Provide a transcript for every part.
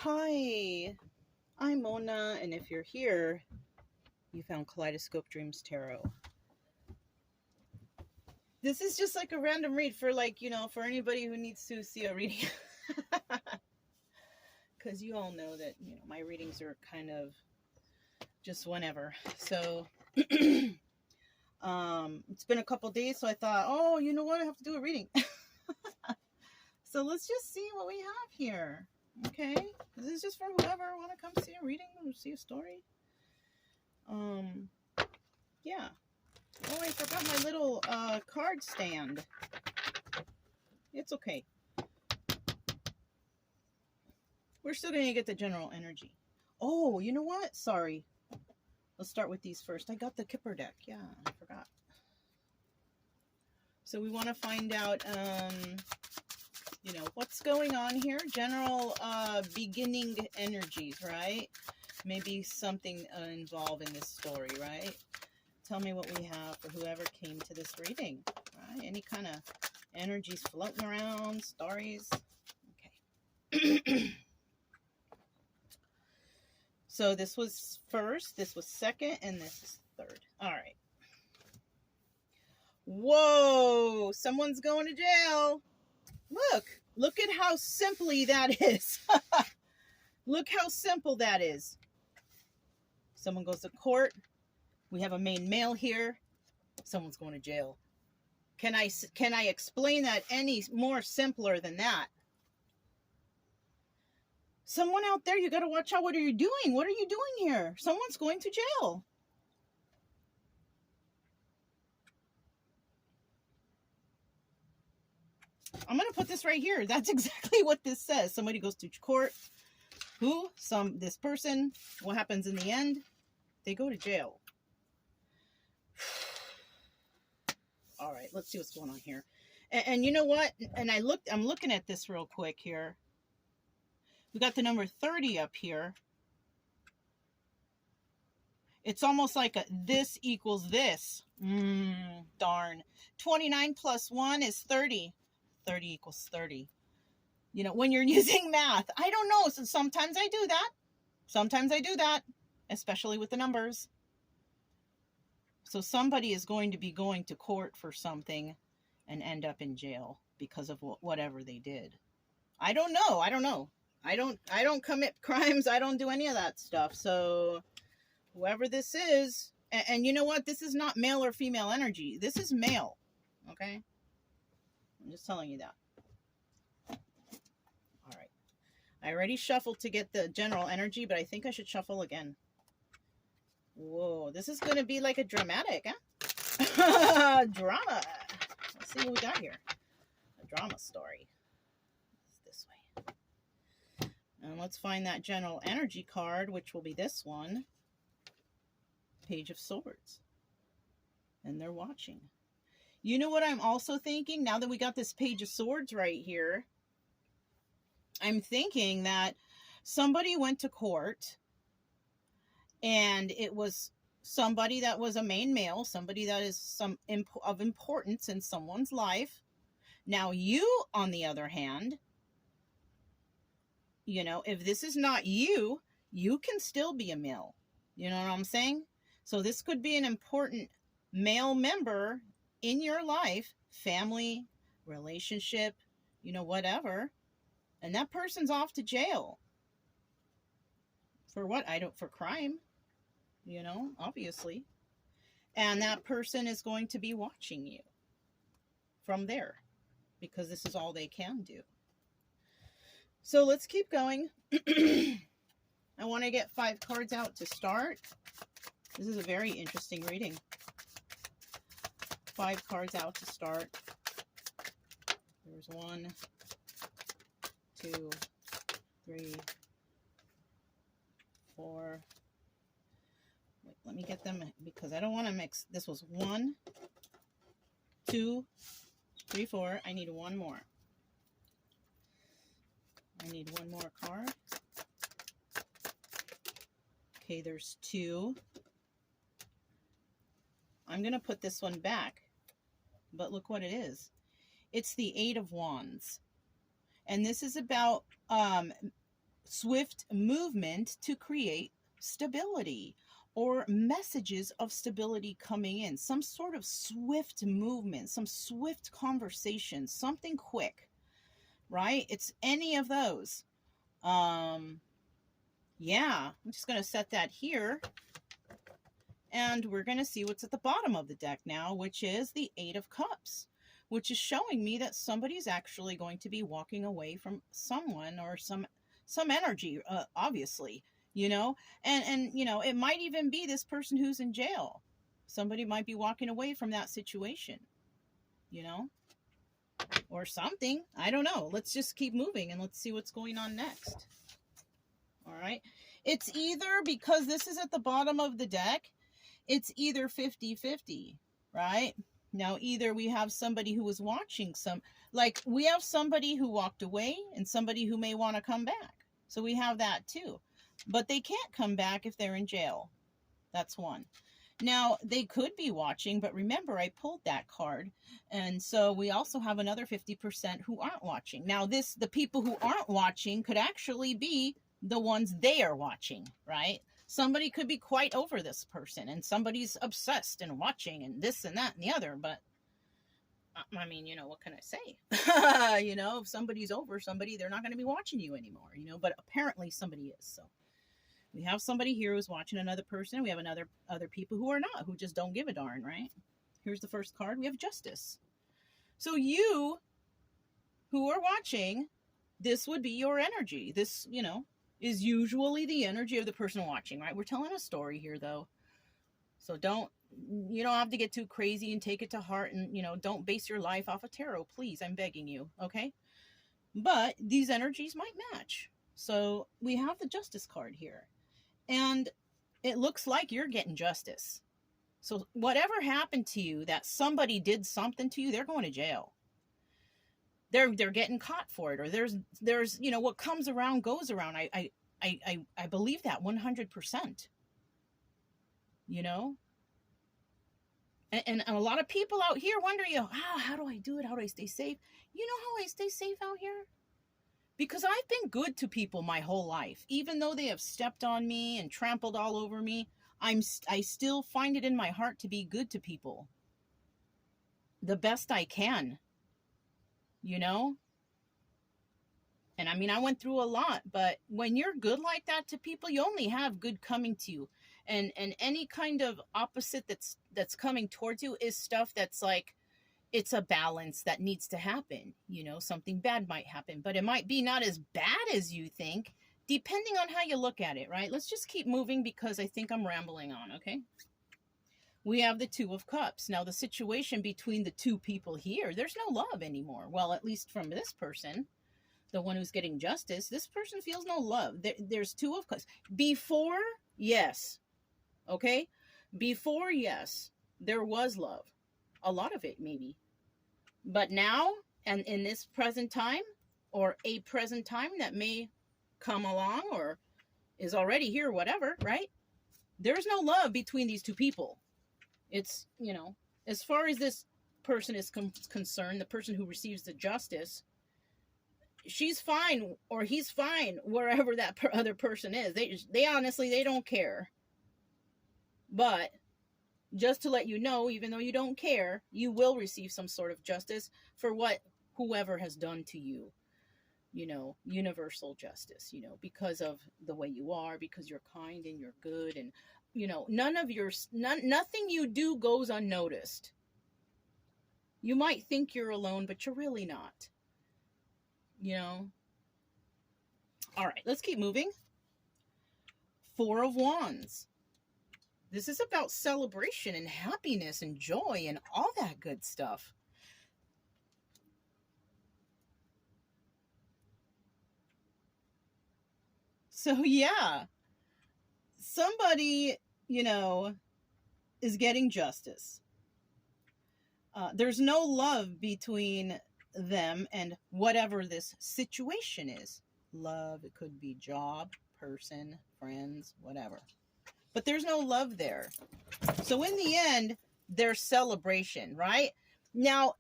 Hi, I'm Mona, and if you're here, you found Kaleidoscope Dreams Tarot. This is just like a random read for for anybody who needs to see a reading. Because you all know that, my readings are kind of just whenever. So, it's been a couple days, so I thought, oh, you know what? I have to do a reading. So let's just see what we have here. Okay, this is just for whoever want to come see a reading or see a story. Yeah. Oh, I forgot my little card stand. It's okay. We're still going to get the general energy. Oh, you know what? Sorry. Let's start with these first. I got the Kipper deck. Yeah, I forgot. So we want to find out, what's going on here. General beginning energies, right? Maybe something involved in this story, right? Tell me what we have for whoever came to this reading, right? Any kind of energies floating around, stories. Okay. So this was first, this was second, and this is third. All right. Whoa, someone's going to jail. Look at how simply that is. Look how simple that is. Someone goes to court. We have a main male here. Someone's going to jail. Can I explain that any more simpler than that? Someone out there, you got to watch out. What are you doing? What are you doing here? Someone's going to jail. I'm going to put this right here. That's exactly what this says. Somebody goes to court. This person. What happens in the end? They go to jail. All right, let's see what's going on here. And you know what? And I'm looking at this real quick here. We got the number 30 up here. It's almost like this equals this. Darn. 29 plus 1 is 30. 30 equals 30. When you're using math, I don't know. So sometimes I do that. Sometimes I do that, especially with the numbers. So somebody is going to be going to court for something and end up in jail because of whatever they did. I don't know. I don't commit crimes. I don't do any of that stuff. So whoever this is, and you know what? This is not male or female energy. This is male. Okay? I'm just telling you that. All right. I already shuffled to get the general energy, but I think I should shuffle again. Whoa, this is going to be like a dramatic, huh? Drama. Let's see what we got here. A drama story. It's this way. And let's find that general energy card, which will be this one. Page of Swords. And they're watching. You know what I'm also thinking? Now that we got this Page of Swords right here, I'm thinking that somebody went to court and it was somebody that was a main male, somebody that is of importance in someone's life. Now you, on the other hand, if this is not you, you can still be a male. You know what I'm saying? So this could be an important male member in your life, family, relationship, whatever. And that person's off to jail. For what? For crime. Obviously. And that person is going to be watching you from there because this is all they can do. So let's keep going. I want to get 5 cards out to start. This is a very interesting reading. 5 cards out to start. There's 1, 2, 3, 4. Wait, let me get them because I don't want to mix. This was 1, 2, 3, 4. I need 1 more. I need 1 more card. Okay, there's 2. I'm going to put this one back, but look what it is. It's the 8 of Wands. And this is about swift movement to create stability, or messages of stability coming in, some sort of swift movement, some swift conversation, something quick, right? It's any of those. Yeah, I'm just going to set that here. And we're going to see what's at the bottom of the deck now, which is the Eight of Cups, which is showing me that somebody's actually going to be walking away from someone or some energy, obviously, you know, and, you know, it might even be this person who's in jail. Somebody might be walking away from that situation, you know, or something. I don't know. Let's just keep moving and let's see what's going on next. All right. It's either, because this is at the bottom of the deck, it's either 50-50, right? Now, either we have somebody who was watching like we have somebody who walked away and somebody who may want to come back. So we have that too. But they can't come back if they're in jail. That's one. Now, they could be watching, but remember, I pulled that card. And so we also have another 50% who aren't watching. Now, the people who aren't watching could actually be the ones they are watching, right? Somebody could be quite over this person, and somebody's obsessed and watching and this and that and the other. But, I mean, you know, what can I say? You know, if somebody's over somebody, they're not going to be watching you anymore, you know, but apparently somebody is. So we have somebody here who's watching another person. We have other people who are not, who just don't give a darn, right? Here's the first card. We have Justice. So you who are watching, this would be your energy. This, you know, is usually the energy of the person watching, right? We're telling a story here, though. So you don't have to get too crazy and take it to heart, and, you know, don't base your life off of tarot, please. I'm begging you, okay? But these energies might match. So we have the Justice card here. And it looks like you're getting justice. So whatever happened to you, that somebody did something to you, they're going to jail. They're getting caught for it, or there's you know, what comes around goes around. I believe that 100%. You know, and a lot of people out here wonder, you know, how do I do it? How do I stay safe? You know how I stay safe out here? Because I've been good to people my whole life, even though they have stepped on me and trampled all over me. I still find it in my heart to be good to people the best I can. You know? And I mean, I went through a lot, but when you're good like that to people, you only have good coming to you. And any kind of opposite that's coming towards you is stuff that's like, it's a balance that needs to happen. You know, something bad might happen, but it might be not as bad as you think, depending on how you look at it, right? Let's just keep moving because I think I'm rambling on, okay? We have the Two of Cups. Now, the situation between the two people here, there's no love anymore. Well, at least from this person, the one who's getting justice, this person feels no love. There's Two of Cups. Before, yes. Okay? Before, yes, there was love. A lot of it, maybe. But now, and in this present time, or a present time that may come along, or is already here, whatever, right? There's no love between these two people. It's, you know, as far as this person is concerned, the person who receives the justice, she's fine, or he's fine, wherever that other person is. They honestly, they don't care. But just to let you know, even though you don't care, you will receive some sort of justice for what whoever has done to you. You know, universal justice, you know, because of the way you are, because you're kind and you're good, and, you know, nothing you do goes unnoticed. You might think you're alone, but you're really not. You know? All right, let's keep moving. Four of Wands. This is about celebration and happiness and joy and all that good stuff. So, yeah, somebody, you know, is getting justice. There's no love between them and whatever this situation is. Love, it could be job, person, friends, whatever. But there's no love there. So in the end, there's celebration, right? Now,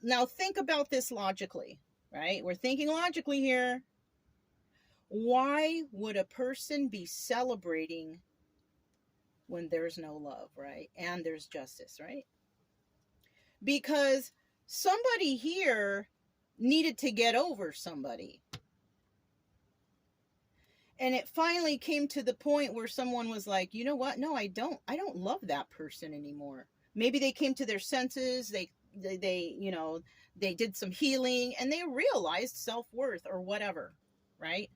now think about this logically, right? We're thinking logically here. Why would a person be celebrating when there's no love, right? And there's justice, right? Because somebody here needed to get over somebody. And it finally came to the point where someone was like, you know what? No, I don't love that person anymore. Maybe they came to their senses, they you know, they did some healing and they realized self-worth or whatever, right?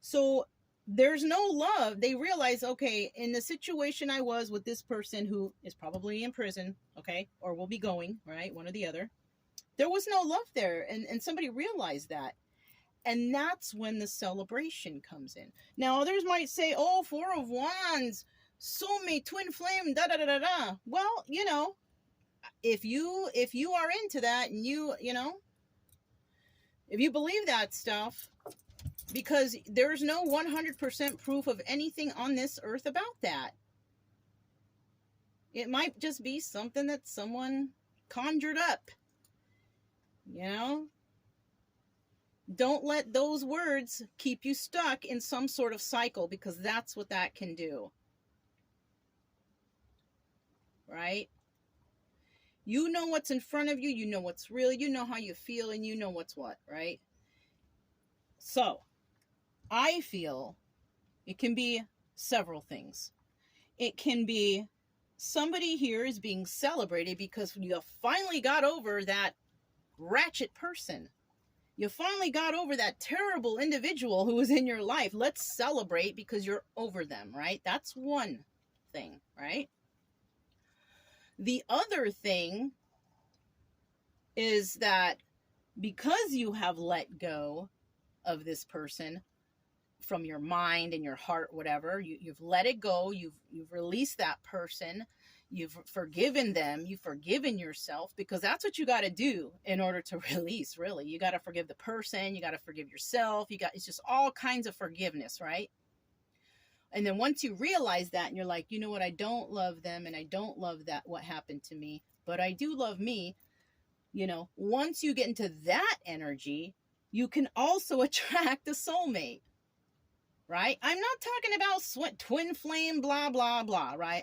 So there's no love. They realize, okay, in the situation I was with this person who is probably in prison, okay, or will be going, right? One or the other. There was no love there. And somebody realized that. And that's when the celebration comes in. Now, others might say, oh, Four of Wands, soulmate, twin flame, da da da da da. Well, you know, if you are into that and you know, if you believe that stuff, because there's no 100% proof of anything on this earth about that. It might just be something that someone conjured up, you know? Don't let those words keep you stuck in some sort of cycle, because that's what that can do. Right? You know what's in front of you. You know what's real. You know how you feel, and you know what's what, right? So, I feel it can be several things. It can be somebody here is being celebrated because you finally got over that ratchet person. You finally got over that terrible individual who was in your life. Let's celebrate because you're over them, right? That's one thing, right? The other thing is that because you have let go of this person from your mind and your heart, whatever, you've let it go, you've released that person, you've forgiven them, you've forgiven yourself, because that's what you got to do in order to release, really. You got to forgive the person, you got to forgive yourself, it's just all kinds of forgiveness, right? And then once you realize that and you're like, you know what, I don't love them and I don't love that what happened to me, but I do love me, you know, once you get into that energy, you can also attract a soulmate. Right? I'm not talking about twin flame, blah, blah, blah, right?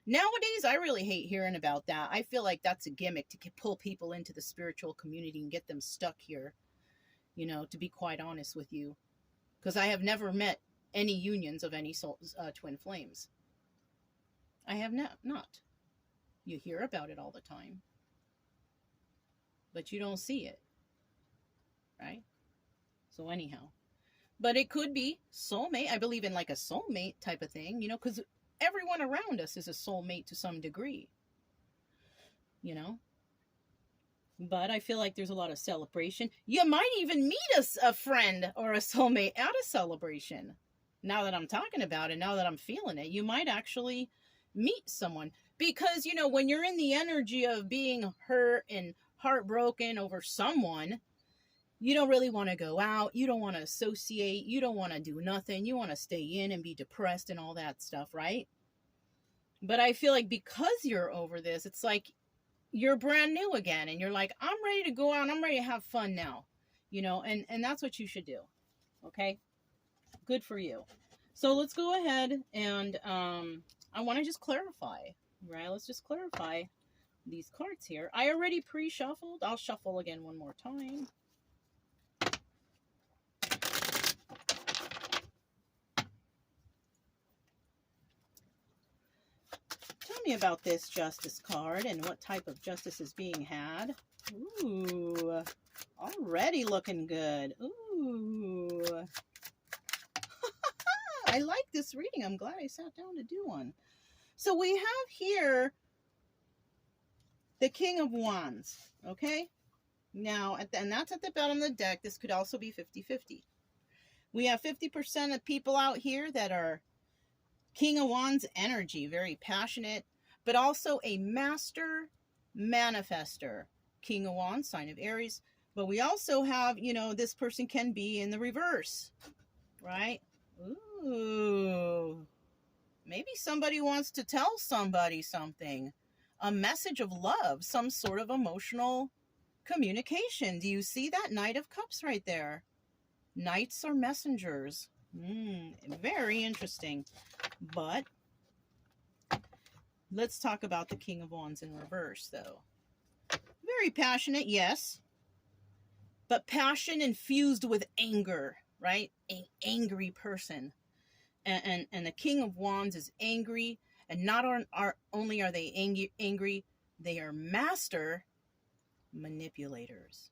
Nowadays, I really hate hearing about that. I feel like that's a gimmick to pull people into the spiritual community and get them stuck here, you know, to be quite honest with you. Because I have never met any unions of any twin flames. I have not. You hear about it all the time. But you don't see it. Right? So anyhow. But it could be soulmate. I believe in like a soulmate type of thing, you know, because everyone around us is a soulmate to some degree, you know. But I feel like there's a lot of celebration. You might even meet a friend or a soulmate at a celebration. Now that I'm talking about it, now that I'm feeling it, you might actually meet someone. Because, you know, when you're in the energy of being hurt and heartbroken over someone, you don't really want to go out. You don't want to associate. You don't want to do nothing. You want to stay in and be depressed and all that stuff, right? But I feel like because you're over this, it's like you're brand new again. And you're like, I'm ready to go out. I'm ready to have fun now. You know, and that's what you should do. Okay? Good for you. So let's go ahead and I want to just clarify, right? Let's just clarify these cards here. I already pre-shuffled. I'll shuffle again one more time. Me about this justice card and what type of justice is being had. Ooh, already looking good. Ooh. I like this reading. I'm glad I sat down to do one. So we have here the King of Wands, okay? Now, and that's at the bottom of the deck. This could also be 50-50. We have 50% of people out here that are King of Wands energy, very passionate, but also a master manifester. King of Wands, sign of Aries. But we also have, you know, this person can be in the reverse, right? Ooh. Maybe somebody wants to tell somebody something. A message of love, some sort of emotional communication. Do you see that Knight of Cups right there? Knights are messengers. Very interesting. But let's talk about the King of Wands in reverse, though. Very passionate, yes. But passion infused with anger, right? An angry person. And the King of Wands is angry. And not only are they angry, they are master manipulators.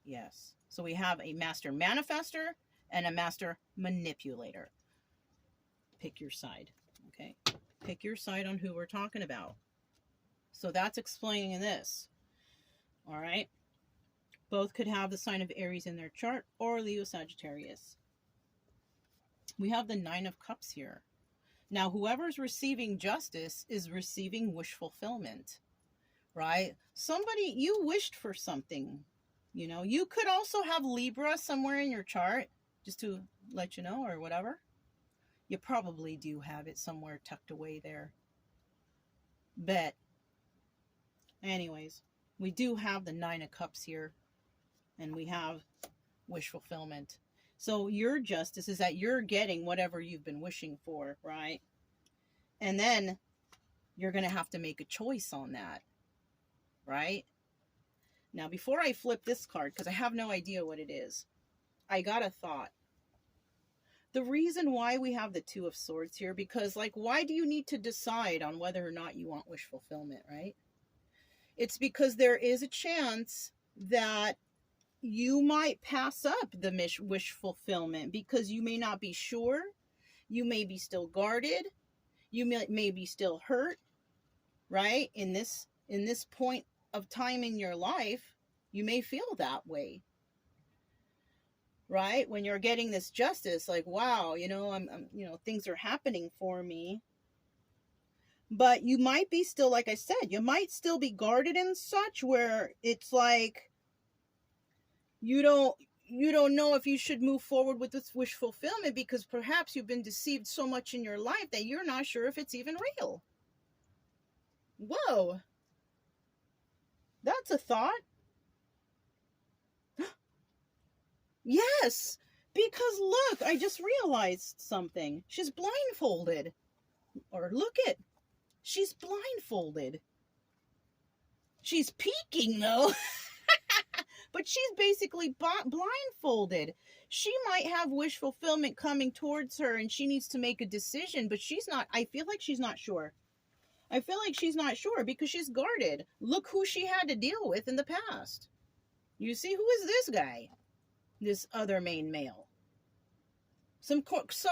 Yes. So we have a master manifester and a master manipulator. Pick your side. Okay. Pick your side on who we're talking about. So that's explaining this. All right. Both could have the sign of Aries in their chart or Leo Sagittarius. We have the Nine of Cups here. Now, whoever's receiving justice is receiving wish fulfillment, right? Somebody, you wished for something. You know, you could also have Libra somewhere in your chart, just to let you know, or whatever. You probably do have it somewhere tucked away there. But anyways, we do have the Nine of Cups here, and we have wish fulfillment. So your justice is that you're getting whatever you've been wishing for, right? And then you're going to have to make a choice on that, right? Now, before I flip this card, because I have no idea what it is, I got a thought. The reason why we have the Two of Swords here, because, like, why do you need to decide on whether or not you want wish fulfillment, right? It's because there is a chance that you might pass up the wish fulfillment because you may not be sure. You may be still guarded. You may be still hurt, right? In this point of time in your life, you may feel that way, right? When you're getting this justice, like, wow, you know, I'm you know, things are happening for me. But you might be still, like I said, you might still be guarded and such, where it's like you don't know if you should move forward with this wish fulfillment because perhaps you've been deceived so much in your life that you're not sure if it's even real. Whoa. That's a thought. Yes, because look, I just realized something. She's blindfolded. Or look it. She's blindfolded. She's peeking though. But she's basically blindfolded. She might have wish fulfillment coming towards her and she needs to make a decision, but she's not. I feel like she's not sure. I feel like she's not sure because she's guarded. Look who she had to deal with in the past. You see, who is this guy? This other main male. Some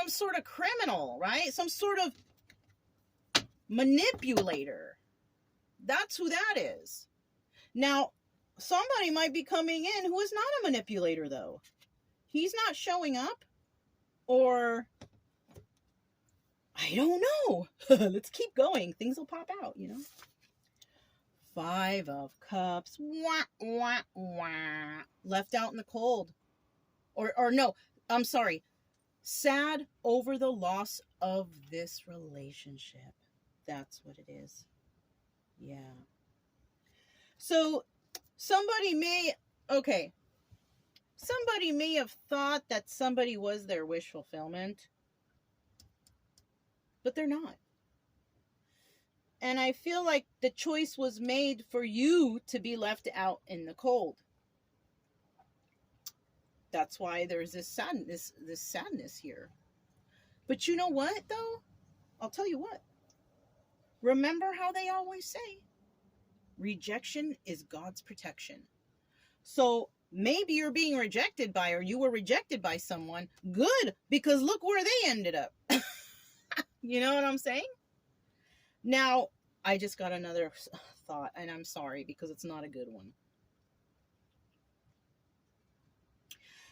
sort of criminal, right? Some sort of manipulator. That's who that is. Now, somebody might be coming in who is not a manipulator, though. He's not showing up, or I don't know. Let's keep going. Things will pop out, you know. Five of Cups. Wah, wah, wah. Left out in the cold. Or no, I'm sorry. Sad over the loss of this relationship. That's what it is. Yeah. So somebody may have thought that somebody was their wish fulfillment, but they're not. And I feel like the choice was made for you to be left out in the cold. That's why there's this sadness here. But you know what, though? I'll tell you what. Remember how they always say, rejection is God's protection. So maybe you're being rejected by, or you were rejected by someone. Good, because look where they ended up. You know what I'm saying? Now, I just got another thought, and I'm sorry because it's not a good one.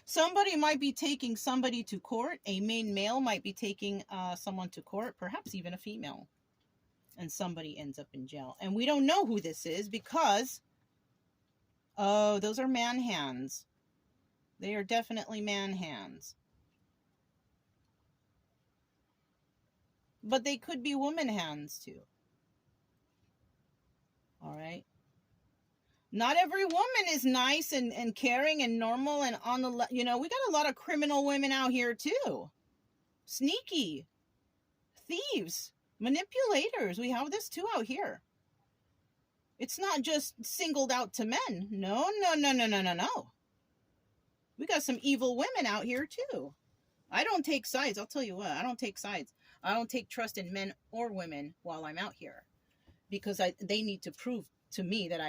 Somebody might be taking somebody to court. A main male might be taking someone to court, perhaps even a female. And somebody ends up in jail. And we don't know who this is because, oh, those are man hands. They are definitely man hands. But they could be woman hands too. All right. Not every woman is nice and caring and normal and on the, we got a lot of criminal women out here too. Sneaky. Thieves. Manipulators. We have this too out here. It's not just singled out to men. No. We got some evil women out here too. I don't take sides. I'll tell you what. I don't take sides. I don't take trust in men or women while I'm out here, because they need to prove to me that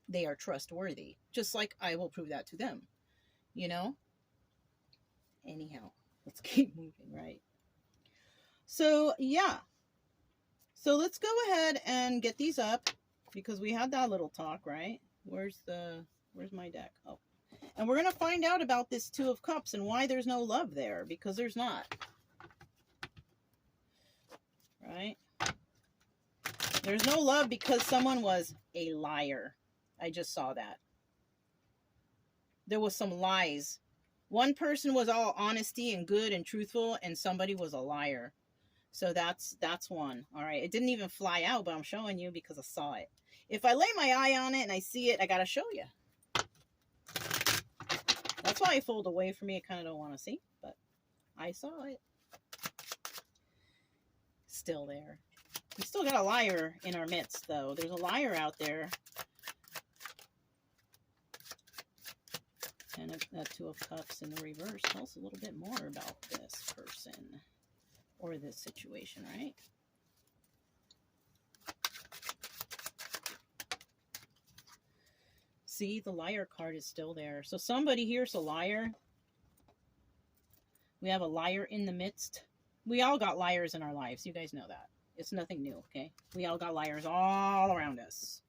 they are trustworthy, just like I will prove that to them. Anyhow, let's keep moving, right? So yeah. So let's go ahead and get these up, because we had that little talk, right? Where's my deck? Oh. And we're going to find out about this Two of Cups and why there's no love there, because there's not. Right? There's no love because someone was a liar. I just saw that. There was some lies. One person was all honesty and good and truthful, and somebody was a liar. So that's one. All right. It didn't even fly out, but I'm showing you because I saw it. If I lay my eye on it and I see it, I got to show you. That's why I fold away from me. I kind of don't want to see, but I saw it. Still there. We still got a liar in our midst, though. There's a liar out there. And that Two of Cups in the reverse tells us a little bit more about this person or this situation, right? See, the liar card is still there. So somebody here's a liar. We have a liar in the midst. We all got liars in our lives. You guys know that. It's nothing new, okay? We all got liars all around us.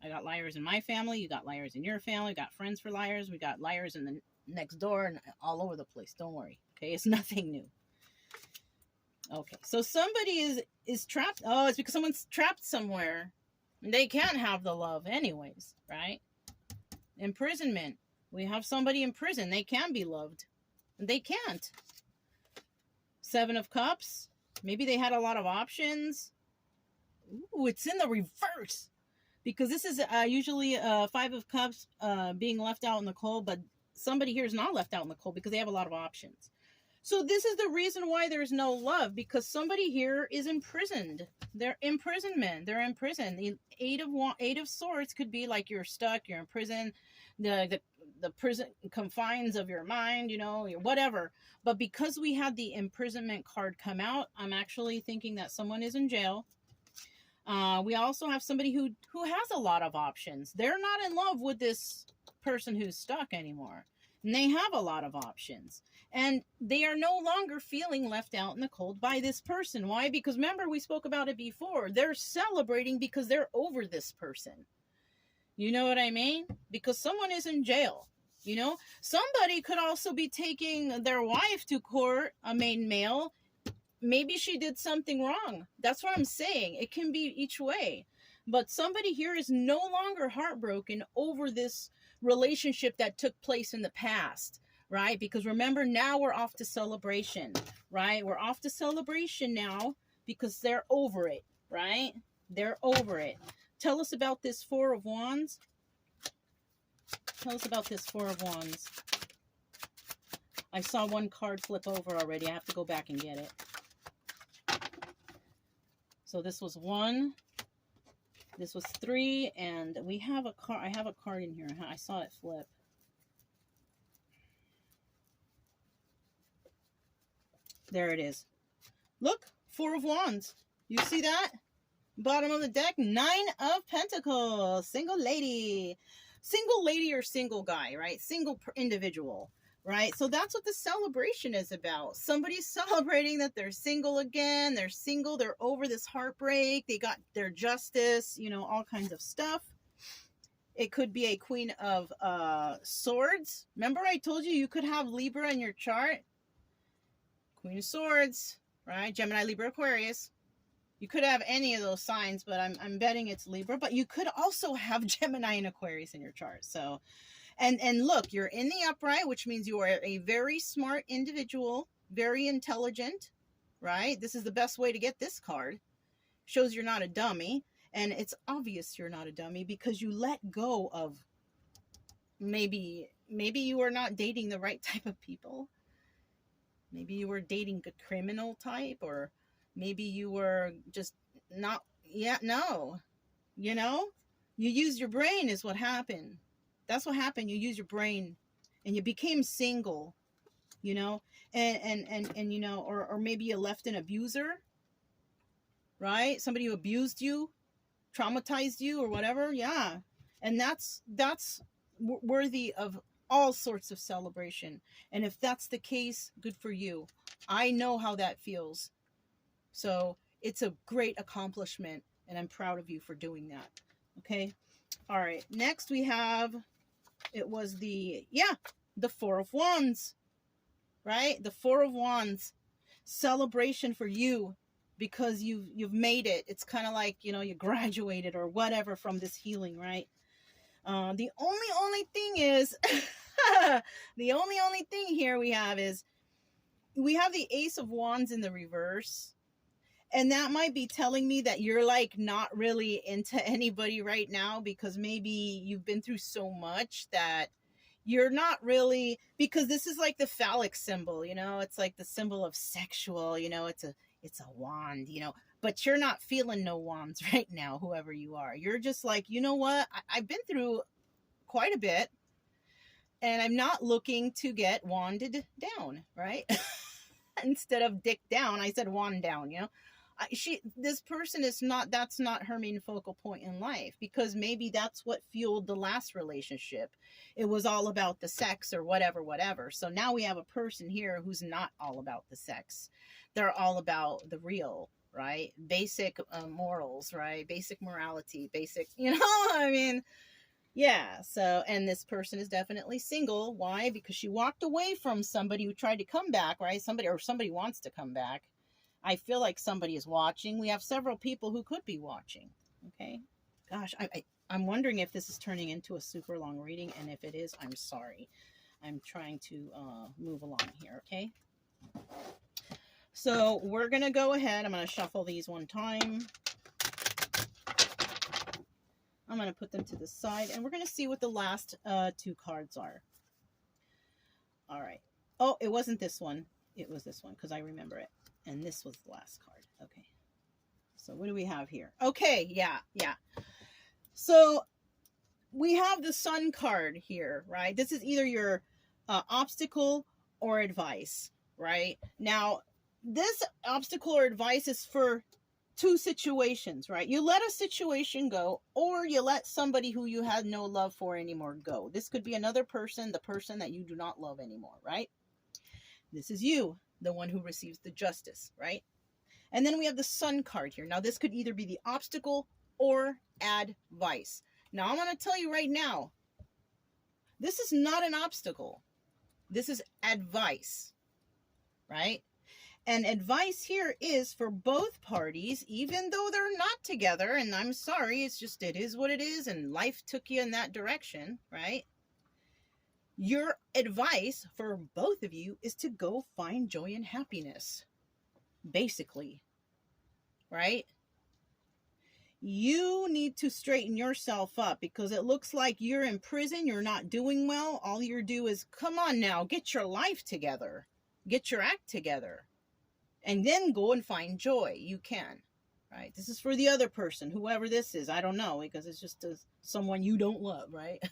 I got liars in my family. You got liars in your family. We got friends for liars. We got liars in the next door and all over the place. Don't worry, okay? It's nothing new. Okay, so somebody is trapped. Oh, it's because someone's trapped somewhere. They can't have the love anyways, right? Imprisonment. We have somebody in prison. They can be loved. They can't. Seven of Cups. Maybe they had a lot of options. Ooh, it's in the reverse. Because this is usually Five of Cups being left out in the cold. But somebody here is not left out in the cold because they have a lot of options. So this is the reason why there's no love. Because somebody here is imprisoned. They're imprisonment. They're in prison. The Eight of Swords could be like you're stuck. You're in prison. The prison confines of your mind, whatever. But because we had the imprisonment card come out, I'm actually thinking that someone is in jail. We also have somebody who has a lot of options. They're not in love with this person who's stuck anymore. And they have a lot of options. And they are no longer feeling left out in the cold by this person. Why? Because remember, we spoke about it before. They're celebrating because they're over this person. You know what I mean? Because someone is in jail. Somebody could also be taking their wife to court, a maiden male. Maybe she did something wrong. That's what I'm saying. It can be each way. But somebody here is no longer heartbroken over this relationship that took place in the past, right? Because remember, now we're off to celebration, right? We're off to celebration now because they're over it, right? They're over it. Tell us about this Four of Wands. Tell us about this Four of Wands. I saw one card flip over already. I have to go back and get it. So this was 1. This was 3. And we have a card. I have a card in here. I saw it flip. There it is. Look, Four of Wands. You see that? Bottom of the deck, 9 of Pentacles. Single lady. Single lady or single guy, right? Single individual, right? So that's what the celebration is about. Somebody's celebrating that they're single again. They're single. They're over this heartbreak. They got their justice, all kinds of stuff. It could be a Queen of Swords. Remember I told you could have Libra in your chart? Queen of Swords, right? Gemini, Libra, Aquarius. You could have any of those signs, but I'm betting it's Libra. But you could also have Gemini and Aquarius in your chart. So, and look, you're in the upright, which means you are a very smart individual, very intelligent, right? This is the best way to get this card. Shows you're not a dummy. And it's obvious you're not a dummy because you let go of maybe you were not dating the right type of people. Maybe you were dating a criminal type, or maybe you were just not, no. You know? You used your brain is what happened. That's what happened. You used your brain and you became single, you know? And you know, or maybe you left an abuser, right? Somebody who abused you, traumatized you or whatever. Yeah. And that's worthy of all sorts of celebration. And if that's the case, good for you. I know how that feels. So it's a great accomplishment, and I'm proud of you for doing that. Okay. All right. Next we have, it was the Four of Wands, right? The Four of Wands. Celebration for you because you've made it. It's kind of like, you know, you graduated or whatever from this healing, right? The only thing is, the only thing here we have is, we have the Ace of Wands in the reverse. And that might be telling me that you're like not really into anybody right now, because maybe you've been through so much that you're not really, because this is like the phallic symbol, you know, it's like the symbol of sexual, you know, it's a wand, you know, but you're not feeling no wands right now, whoever you are. You're just like, you know what? I've been through quite a bit and I'm not looking to get wanded down, right? Instead of dick down, I said wand down, you know? This person is not, that's not her main focal point in life, because maybe that's what fueled the last relationship. It was all about the sex or whatever. So now we have a person here who's not all about the sex. They're all about the real, right? Basic morals, right? Basic morality, basic, you know, I mean, yeah. So, and this person is definitely single. Why? Because she walked away from somebody who tried to come back, right? Somebody wants to come back. I feel like somebody is watching. We have several people who could be watching. Okay. Gosh, I'm wondering if this is turning into a super long reading. And if it is, I'm sorry. I'm trying to move along here. Okay. So we're going to go ahead. I'm going to shuffle these one time. I'm going to put them to the side. And we're going to see what the last two cards are. All right. Oh, it wasn't this one. It was this one because I remember it. And this was the last card. Okay. So what do we have here? Okay. Yeah. So we have the Sun card here, right? This is either your obstacle or advice, right? Now, this obstacle or advice is for two situations, right? You let a situation go, or you let somebody who you had no love for anymore go. This could be another person, the person that you do not love anymore, right? This is you, the one who receives the justice, right? And then we have the Sun card here. Now, this could either be the obstacle or advice. Now, I'm going to tell you right now, this is not an obstacle. This is advice, right? And advice here is for both parties, even though they're not together. And I'm sorry, it's just, it is what it is. And life took you in that direction, right? Your advice for both of you is to go find joy and happiness, basically, right? You need to straighten yourself up because it looks like you're in prison. You're not doing well. All you do is, come on now, get your life together, get your act together, and then go and find joy. You can, right? This is for the other person, whoever this is. I don't know, because it's just someone you don't love, right?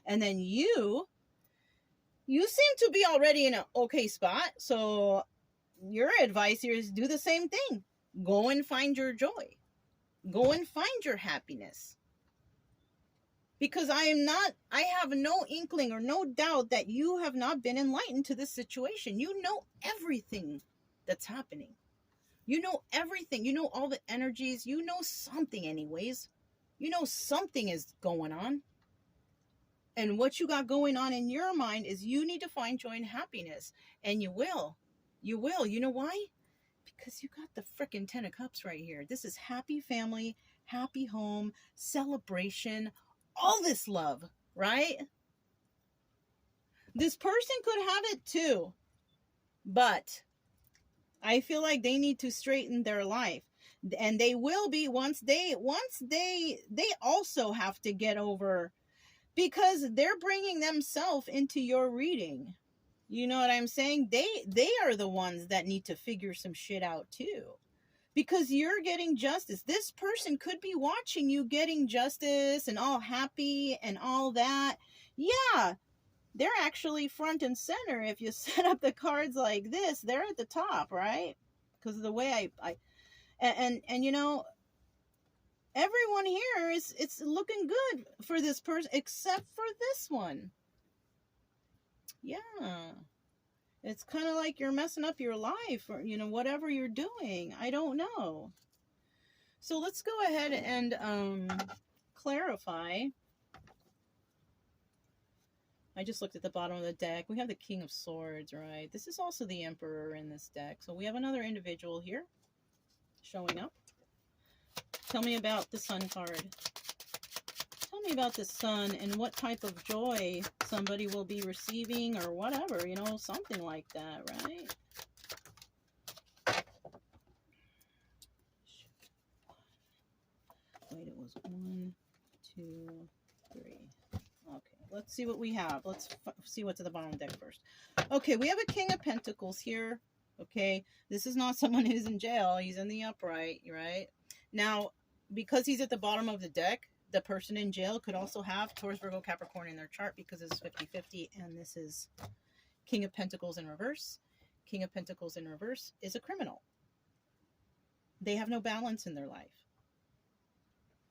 And then you seem to be already in an okay spot. So your advice here is do the same thing. Go and find your joy. Go and find your happiness. Because I have no inkling or no doubt that you have not been enlightened to this situation. You know everything that's happening. You know everything. You know all the energies. You know something anyways. You know something is going on. And what you got going on in your mind is you need to find joy and happiness. And you will. You will. You know why? Because you got the frickin' 10 of Cups right here. This is happy family, happy home, celebration, all this love, right? This person could have it too. But I feel like they need to straighten their life. And they will be once they also have to get over, because they're bringing themselves into your reading. You know what I'm saying? They are the ones that need to figure some shit out too. Because you're getting justice. This person could be watching you getting justice and all happy and all that. Yeah, they're actually front and center. If you set up the cards like this, they're at the top, right? Because of the way I and you know, everyone here is, it's looking good for this person except for this one. Yeah. It's kind of like you're messing up your life, or, you know, whatever you're doing. I don't know. So let's go ahead and clarify. I just looked at the bottom of the deck. We have the King of Swords, right? This is also the Emperor in this deck. So we have another individual here showing up. Tell me about the Sun card. Tell me about the Sun and what type of joy somebody will be receiving, or whatever, you know, something like that, right? Wait, it was 1, 2, 3. Okay, let's see what we have. Let's see what's at the bottom of the deck first. Okay, we have a King of Pentacles here. Okay, this is not someone who's in jail. He's in the upright, right? Now, because he's at the bottom of the deck, the person in jail could also have Taurus, Virgo, Capricorn in their chart, because it's 50-50, and this is King of Pentacles in reverse. King of Pentacles in reverse is a criminal. They have no balance in their life.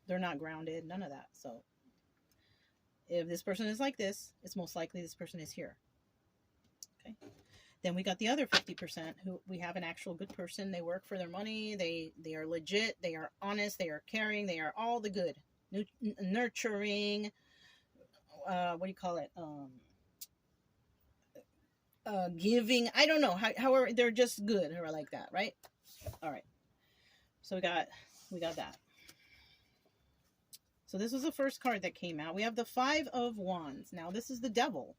They're not grounded, none of that. So if this person is like this, it's most likely this person is here. Okay. Then we got the other 50% who we have an actual good person. They work for their money. They are legit. They are honest. They are caring. They are all the good. Nurturing. What do you call it? Giving. I don't know. However, they're just good or like that, right? All right. So we got that. So this was the first card that came out. We have the 5 of Wands. Now this is the Devil.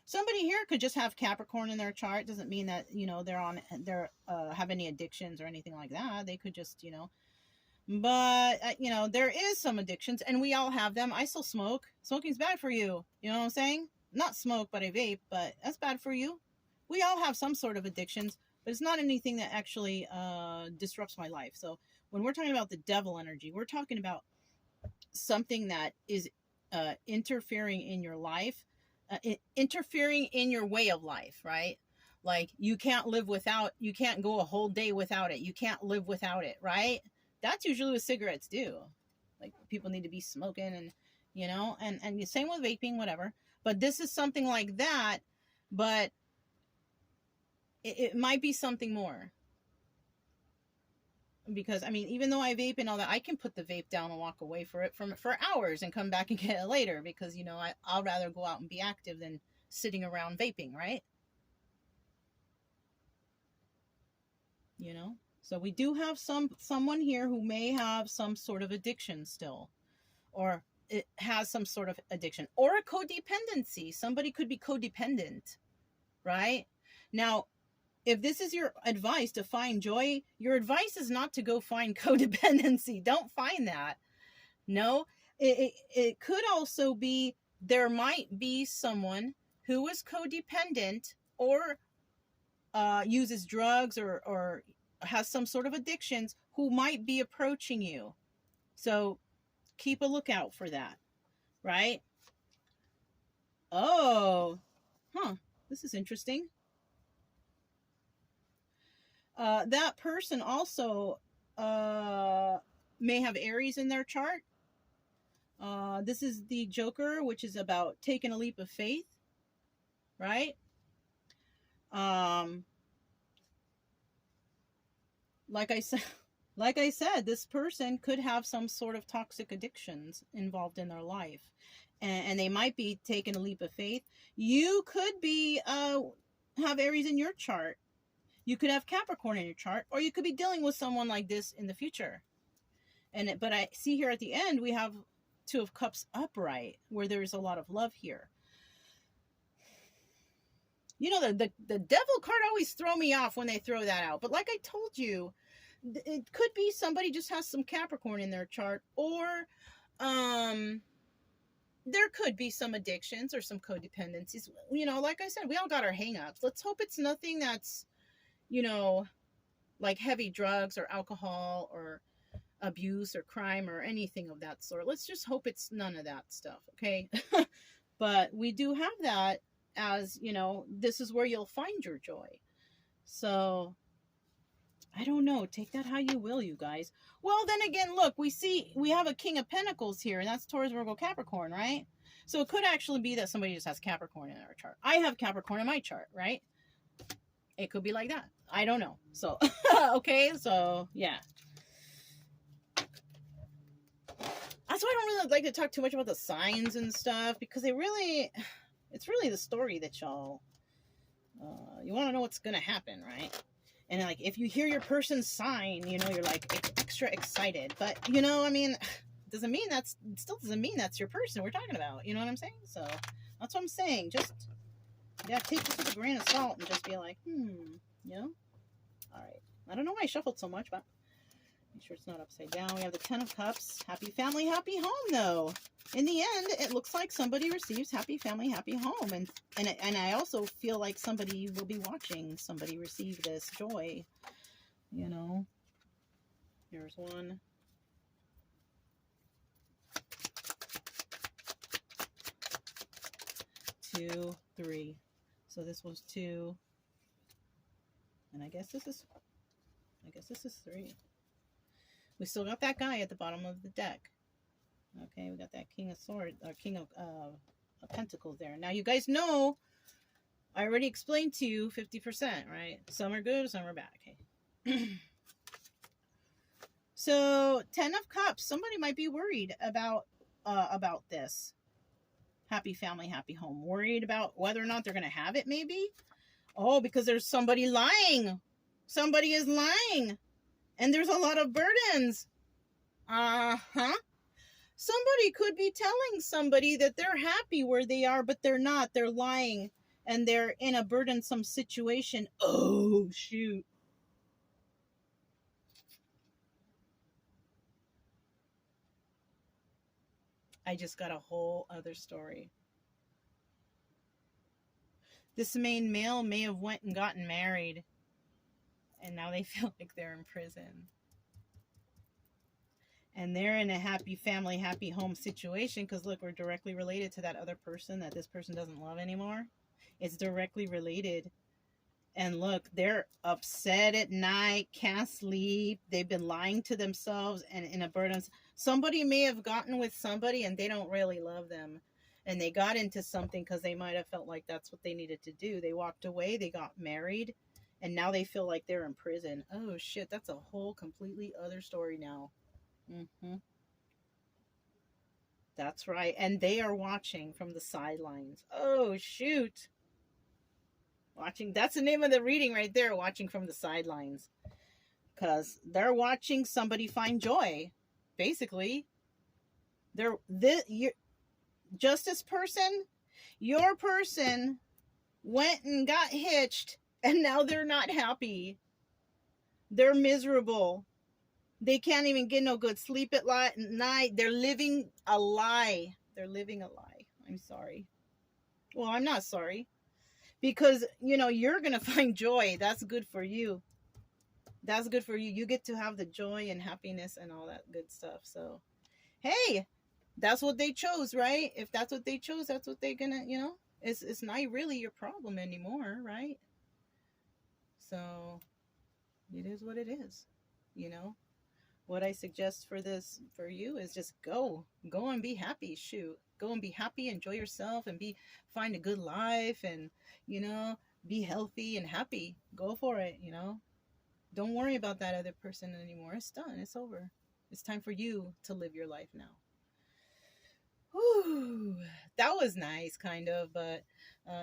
Somebody here could just have Capricorn in their chart. Doesn't mean that, you know, they're have any addictions or anything like that. They could just, you know, but you know, there is some addictions, and we all have them. I still smoke. Smoking's bad for you. You know what I'm saying? Not smoke, but I vape, but that's bad for you. We all have some sort of addictions, but it's not anything that actually disrupts my life. So when we're talking about the Devil energy, we're talking about something that is interfering in your life. Interfering in your way of life, right? Like you can't go a whole day without it. You can't live without it, right? That's usually what cigarettes do. Like people need to be smoking, and you know, and the same with vaping, whatever. But this is something like that, but it might be something more. Because I mean, even though I vape and all that, I can put the vape down and walk away for hours and come back and get it later, because you know, I'll rather go out and be active than sitting around vaping, right? You know, so we do have someone here who may have some sort of addiction still, or it has some sort of addiction, or a codependency. Somebody could be codependent, right? Now, if this is your advice to find joy, your advice is not to go find codependency. Don't find that. No, it could also be, there might be someone who is codependent, or uses drugs, or has some sort of addictions, who might be approaching you. So keep a lookout for that, right? Oh, this is interesting. That person also may have Aries in their chart. This is the Joker, which is about taking a leap of faith, right? Like I said, this person could have some sort of toxic addictions involved in their life, and they might be taking a leap of faith. You could be have Aries in your chart. You could have Capricorn in your chart, or you could be dealing with someone like this in the future. But I see here at the end, we have 2 of Cups upright, where there's a lot of love here. You know, the devil card always throw me off when they throw that out. But like I told you, it could be somebody just has some Capricorn in their chart, or there could be some addictions or some codependencies. You know, like I said, we all got our hangups. Let's hope it's nothing that's, you know, like heavy drugs or alcohol or abuse or crime or anything of that sort. Let's just hope it's none of that stuff, okay? But we do have that as, you know, this is where you'll find your joy. So I don't know, take that how you will, you guys. Well, then again, look, we have a King of Pentacles here, and that's Taurus, Virgo, Capricorn, right? So it could actually be that somebody just has Capricorn in their chart. I have Capricorn in my chart, right? It could be like that. I don't know. So okay, so yeah, that's why I don't really like to talk too much about the signs and stuff, because it's really the story that y'all, you want to know what's going to happen, right? And like, if you hear your person's sign, you know, you're like extra excited, but you know, I mean, it still doesn't mean that's your person we're talking about. You know what I'm saying? So that's what I'm saying. Just, yeah, take this with a grain of salt and just be like, you know? All right. I don't know why I shuffled so much, but make sure it's not upside down. We have the 10 of Cups. Happy family, happy home, though. In the end, it looks like somebody receives happy family, happy home. And I also feel like somebody will be watching somebody receive this joy. You know? Here's 1. 2, 3. So this was 2. And I guess this is 3. We still got that guy at the bottom of the deck. Okay, we got that King of Swords, or King of Pentacles there. Now, you guys know, I already explained to you 50%, right? Some are good, some are bad. Okay. So, 10 of Cups. Somebody might be worried about this. Happy family, happy home. Worried about whether or not they're going to have it, maybe? Oh, because there's somebody lying. Somebody is lying. And there's a lot of burdens. Uh-huh. Somebody could be telling somebody that they're happy where they are, but they're not. They're lying. And they're in a burdensome situation. Oh, shoot. I just got a whole other story. This main male may have went and gotten married. And now they feel like they're in prison. And they're in a happy family, happy home situation because, look, we're directly related to that other person that this person doesn't love anymore. It's directly related. And look, they're upset at night, can't sleep. They've been lying to themselves and in a burden. Somebody may have gotten with somebody and they don't really love them. And they got into something because they might have felt like that's what they needed to do. They walked away, they got married, and now they feel like they're in prison. Oh, shit, that's a whole completely other story now. That's right. And they are watching from the sidelines. Oh, shoot. Watching. That's the name of the reading right there. Watching from the sidelines. Because they're watching somebody find joy. Basically. Justice person. Your person went and got hitched. And now they're not happy. They're miserable. They can't even get no good sleep at night. They're living a lie. They're living a lie. I'm sorry. Well, I'm not sorry. Because, you know, you're going to find joy. That's good for you. That's good for you. You get to have the joy and happiness and all that good stuff. So, hey, that's what they chose, right? If that's what they chose, that's what they're going to, you know. It's not really your problem anymore, right? So, it is what it is, you know. What I suggest for you is just go and be happy. Shoot, go and be happy, enjoy yourself, and find a good life, and, you know, be healthy and happy. Go for it, you know. Don't worry about that other person anymore. It's done. It's over. It's time for you to live your life now. Whew, that was nice, kind of, but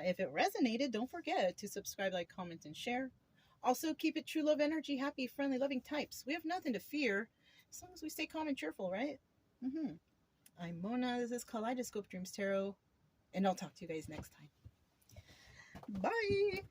if it resonated, don't forget to subscribe, like, comment, and share. Also, keep it true love energy, happy, friendly, loving types. We have nothing to fear as long as we stay calm and cheerful, right? I'm Mona. This is Kaleidoscope Dreams Tarot, and I'll talk to you guys next time. Bye.